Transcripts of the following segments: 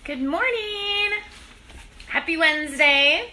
Good morning. Happy Wednesday.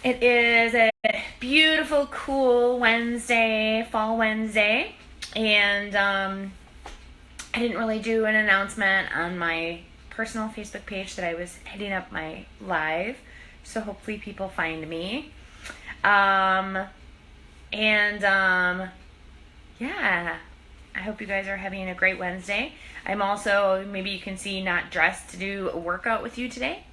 It is a beautiful, cool Wednesday, fall Wednesday. And I didn't really do an announcement on my personal Facebook page that I was hitting up my live. So hopefully people find me. Yeah, I hope you guys are having a great Wednesday. I'm also, maybe you can see, not dressed to do a workout with you today.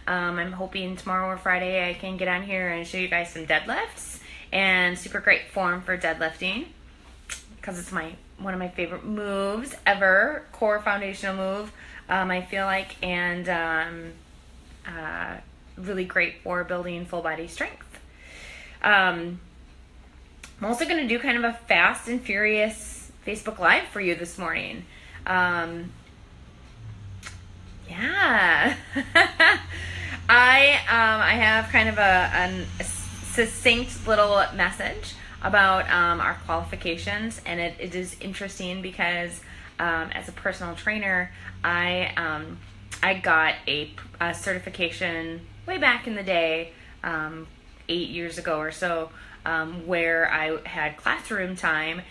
I'm hoping tomorrow or Friday I can get on here and show you guys some deadlifts, and super great form for deadlifting because it's one of my favorite moves ever, core foundational move, I feel like, and really great for building full body strength. I'm also going to do kind of a fast and furious Facebook Live for you this morning. Yeah. I have kind of a succinct little message about our qualifications, and it is interesting because as a personal trainer, I got a certification way back in the day, 8 years ago or so, where I had classroom time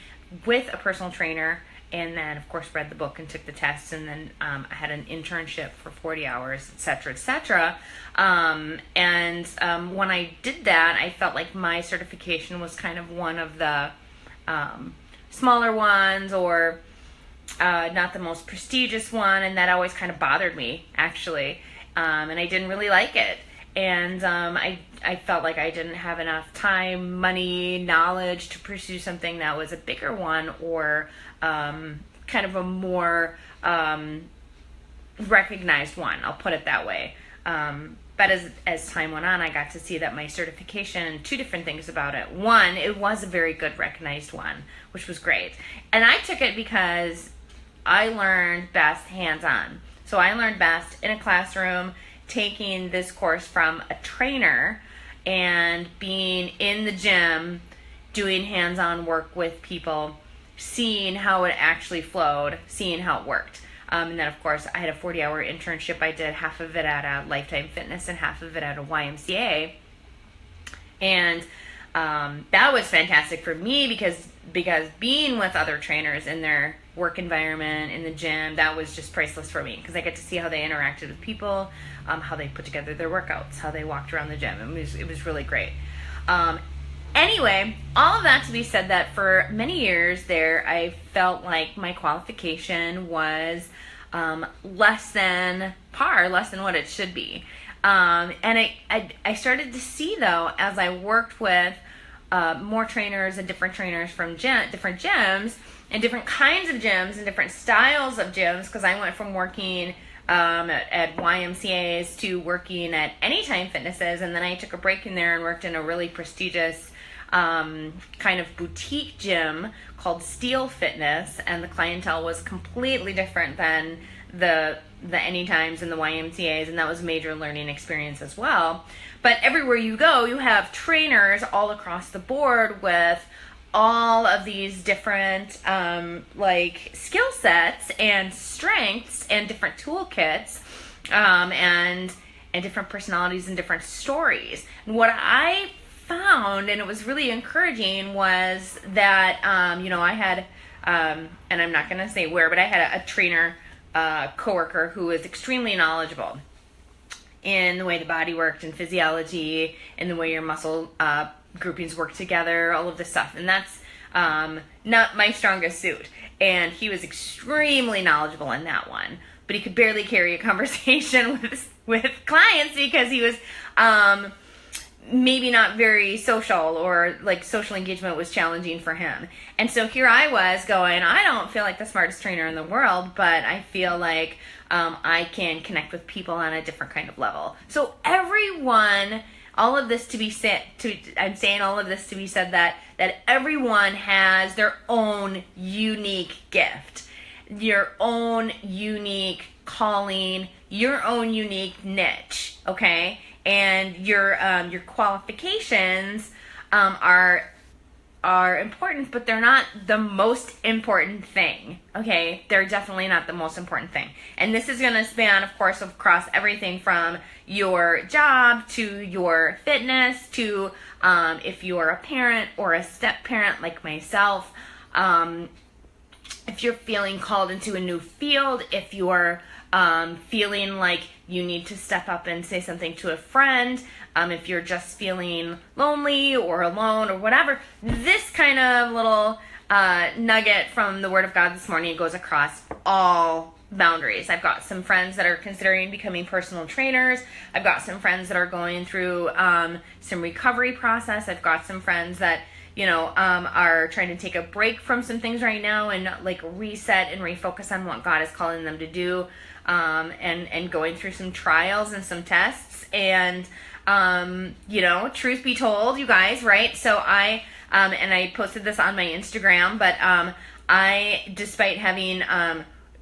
with a personal trainer, and then of course read the book and took the tests, and then I had an internship for 40 hours, etc., etc. When I did that, I felt like my certification was kind of one of the smaller ones, or not the most prestigious one, and that always kind of bothered me, actually, and I didn't really like it. And I felt like I didn't have enough time, money, knowledge to pursue something that was a bigger one, or kind of a more recognized one. I'll put it that way. But as time went on, I got to see that my certification, two different things about it. One, it was a very good recognized one, which was great. And I took it because I learned best hands-on. So I learned best in a classroom, taking this course from a trainer and being in the gym, doing hands-on work with people, seeing how it actually flowed, seeing how it worked. And then, of course, I had a 40-hour internship. I did half of it at a Lifetime Fitness and half of it at a YMCA. And that was fantastic for me because being with other trainers in their work environment, in the gym, that was just priceless for me, because I get to see how they interacted with people, how they put together their workouts, how they walked around the gym. It was really great. Anyway, all of that to be said, that for many years there, I felt like my qualification was less than par, less than what it should be. And I started to see, though, as I worked with more trainers and different trainers from different gyms, and different kinds of gyms and different styles of gyms, because I went from working at YMCAs to working at Anytime Fitnesses, and then I took a break in there and worked in a really prestigious kind of boutique gym called Steel Fitness, and the clientele was completely different than the Anytimes and the YMCAs, and that was a major learning experience as well. But everywhere you go, you have trainers all across the board with all of these different like skill sets and strengths and different toolkits, and different personalities and different stories. And what I found, and it was really encouraging, was that I had and I'm not going to say where, but I had a trainer coworker who was extremely knowledgeable in the way the body worked, in physiology, in the way your muscle groupings work together, all of this stuff. And that's not my strongest suit. And he was extremely knowledgeable in that one, but he could barely carry a conversation with clients because he was maybe not very social, or like social engagement was challenging for him. And so here I was going, I don't feel like the smartest trainer in the world, but I feel like I can connect with people on a different kind of level. So everyone, all of this to be said, I'm saying all of this to be said, that everyone has their own unique gift, your own unique calling, your own unique niche, okay? And your qualifications are are important, but they're not the most important thing. Okay, they're definitely not the most important thing. And this is going to span, of course, across everything from your job to your fitness to if you're a parent or a step parent like myself. If you're feeling called into a new field, if you're feeling like you need to step up and say something to a friend, if you're just feeling lonely or alone or whatever, this kind of little nugget from the Word of God this morning goes across all boundaries. I've got some friends that are considering becoming personal trainers. I've got some friends that are going through some recovery process. I've got some friends that are trying to take a break from some things right now and like reset and refocus on what God is calling them to do, and going through some trials and some tests. And, truth be told, you guys, right? So and I posted this on my Instagram, but I, despite having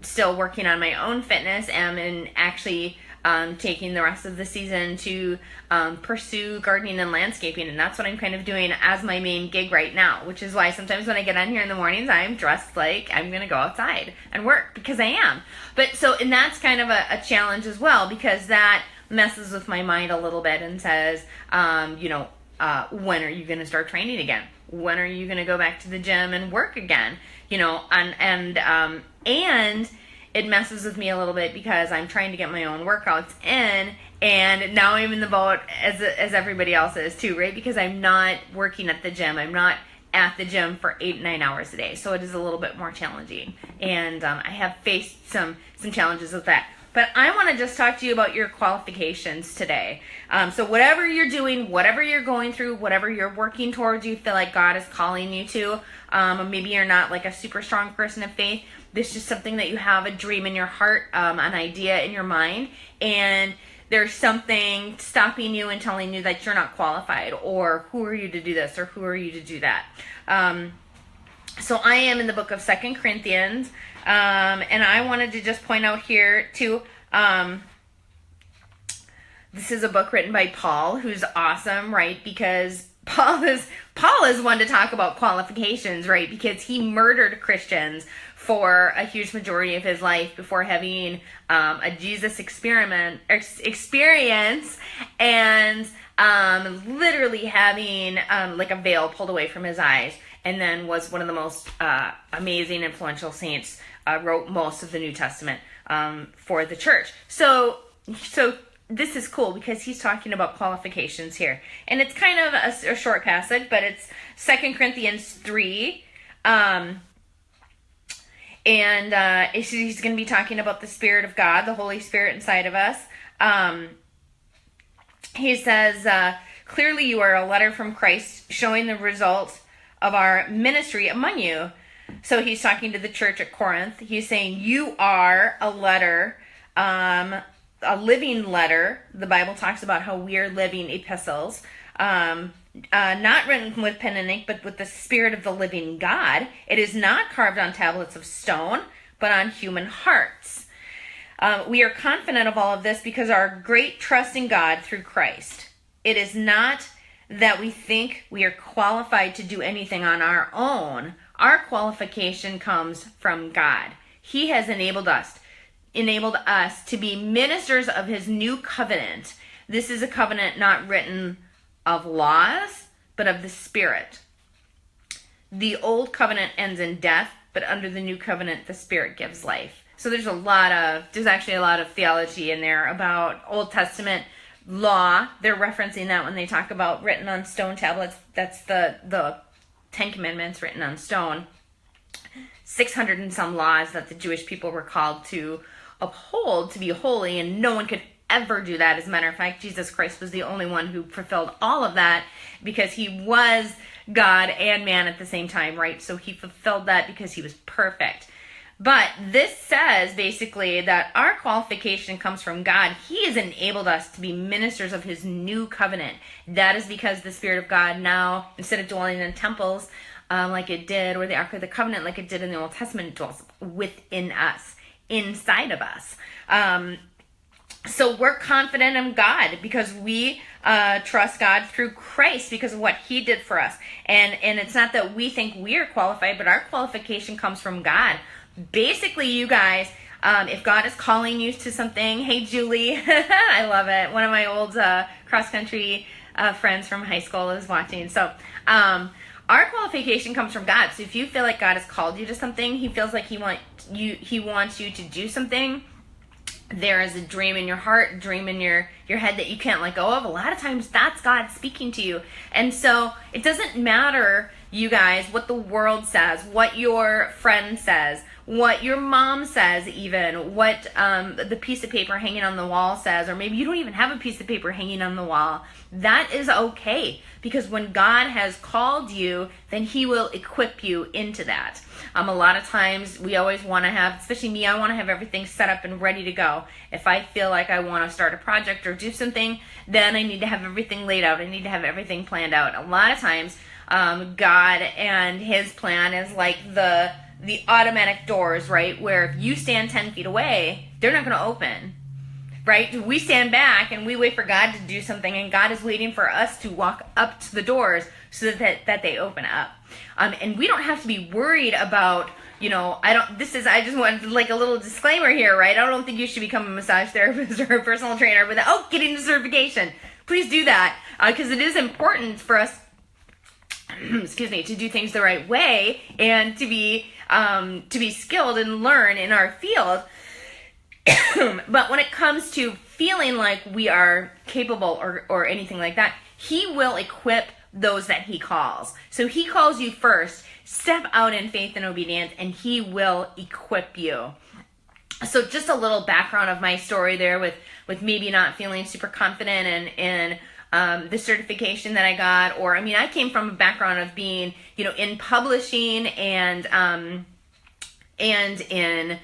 still working on my own fitness, am actually taking the rest of the season to pursue gardening and landscaping, and that's what I'm kind of doing as my main gig right now, which is why sometimes when I get on here in the mornings, I'm dressed like I'm going to go outside and work, because I am. And that's kind of a challenge as well, because that messes with my mind a little bit and says, when are you going to start training again? When are you going to go back to the gym and work again? And it messes with me a little bit because I'm trying to get my own workouts in, and now I'm in the boat as everybody else is too, right? Because I'm not working at the gym. I'm not at the gym for 8-9 hours a day, so it is a little bit more challenging, and I have faced some challenges with that. But I want to just talk to you about your qualifications today. So whatever you're doing, whatever you're going through, whatever you're working towards, you feel like God is calling you to, maybe you're not like a super strong person of faith. This is just something that you have a dream in your heart, an idea in your mind, and there's something stopping you and telling you that you're not qualified, or who are you to do this, or who are you to do that. So I am in the book of 2 Corinthians, and I wanted to just point out here too, this is a book written by Paul, who's awesome, right? Because Paul is one to talk about qualifications, right? Because he murdered Christians for a huge majority of his life before having a Jesus experience and literally having like a veil pulled away from his eyes, and then was one of the most amazing, influential saints, wrote most of the New Testament for the church. So this is cool because he's talking about qualifications here. And it's kind of a short passage, but it's 2 Corinthians 3. He's going to be talking about the Spirit of God, the Holy Spirit inside of us. He says, clearly you are a letter from Christ showing the results of our ministry among you. So he's talking to the church at Corinth. He's saying you are a letter, a living letter. The Bible talks about how we are living epistles, not written with pen and ink, but with the Spirit of the living God. It is not carved on tablets of stone, but on human hearts. We are confident of all of this because our great trust in God through Christ. It is not that we think we are qualified to do anything on our own. Our qualification comes from God. He has enabled us to be ministers of his new covenant. This is a covenant not written of laws, but of the Spirit. The old covenant ends in death, but under the new covenant, the Spirit gives life. So there's actually a lot of theology in there about Old Testament law. They're referencing that when they talk about written on stone tablets. That's the 10 Commandments written on stone. 600 and some laws that the Jewish people were called to uphold to be holy, and no one could ever do that. As a matter of fact, Jesus Christ was the only one who fulfilled all of that because he was God and man at the same time, right? So he fulfilled that because he was perfect. But this says basically that our qualification comes from God. He has enabled us to be ministers of his new covenant. That is because the Spirit of God now, instead of dwelling in temples like it did, or the Ark of the Covenant like it did in the Old Testament, dwells within us, inside of us. So we're confident in God because we trust God through Christ because of what He did for us. And it's not that we think we are qualified, but our qualification comes from God. Basically, you guys, if God is calling you to something, hey Julie, I love it. One of my old cross-country friends from high school is watching. So our qualification comes from God. So if you feel like God has called you to something, He feels like He wants you to do something, there is a dream in your heart, dream in your head that you can't let go of. A lot of times that's God speaking to you. And so it doesn't matter, you guys, what the world says, what your friend says, what your mom says, even what the piece of paper hanging on the wall says, or maybe you don't even have a piece of paper hanging on the wall. That is okay, because when God has called you, then He will equip you into that. A lot of times we always want to have, especially me, I want to have everything set up and ready to go. If I feel like I want to start a project or do something, then I need to have everything laid out. I need to have everything planned out. A lot of times, God and His plan is like the automatic doors, right? Where if you stand 10 feet away, they're not going to open, right? We stand back and we wait for God to do something, and God is waiting for us to walk up to the doors so that they open up. And we don't have to be worried about, I just want like a little disclaimer here, right? I don't think you should become a massage therapist or a personal trainer without getting the certification. Please do that, because it is important for us, excuse me, to do things the right way and to be skilled and learn in our field. But when it comes to feeling like we are capable or anything like that, He will equip those that He calls. So He calls you first, step out in faith and obedience, and He will equip you. So just a little background of my story there with maybe not feeling super confident in the certification that I got, or I came from a background of being, in publishing and in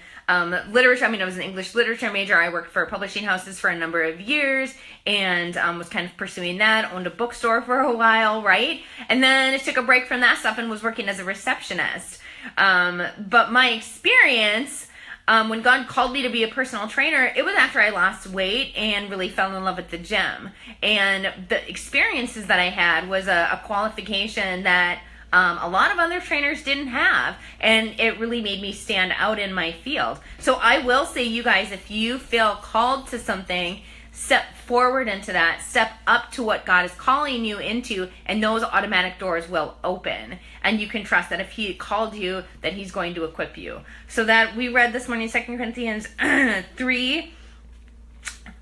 literature. I was an English literature major. I worked for publishing houses for a number of years and was kind of pursuing that, owned a bookstore for a while, right? And then I took a break from that stuff and was working as a receptionist. But my experience, when God called me to be a personal trainer, it was after I lost weight and really fell in love with the gym. And the experiences that I had was a qualification that a lot of other trainers didn't have, and it really made me stand out in my field. So I will say, you guys, if you feel called to something, step forward into that, step up to what God is calling you into, and those automatic doors will open. And you can trust that if He called you, that He's going to equip you. So that we read this morning, 2 Corinthians 3.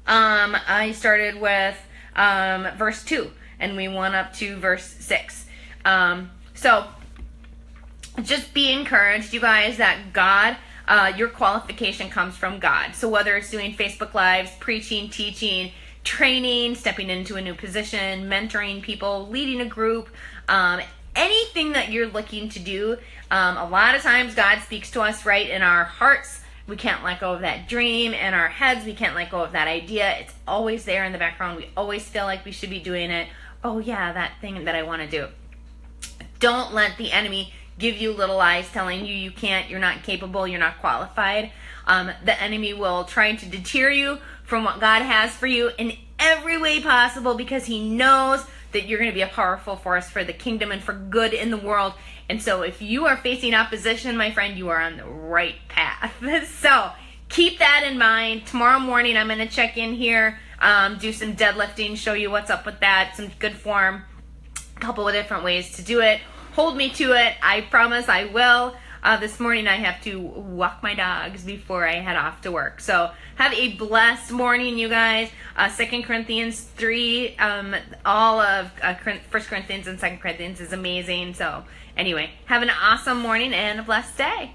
I started with verse 2, and we went up to verse 6. So just be encouraged, you guys, that God, your qualification comes from God. So whether it's doing Facebook Lives, preaching, teaching, training, stepping into a new position, mentoring people, leading a group, anything that you're looking to do, a lot of times God speaks to us right in our hearts. We can't let go of that dream. In our heads, we can't let go of that idea. It's always there in the background. We always feel like we should be doing it. Oh yeah, that thing that I want to do. Don't let the enemy give you little lies telling you you can't, you're not capable, you're not qualified. The enemy will try to deter you from what God has for you in every way possible, because he knows that you're going to be a powerful force for the kingdom and for good in the world. And so if you are facing opposition, my friend, you are on the right path. So keep that in mind. Tomorrow morning, I'm going to check in here, do some deadlifting, show you what's up with that, some good form, a couple of different ways to do it. Hold me to it. I promise I will. This morning I have to walk my dogs before I head off to work. So have a blessed morning, you guys. 2 Corinthians 3, all of 1 Corinthians and 2 Corinthians is amazing. So anyway, have an awesome morning and a blessed day.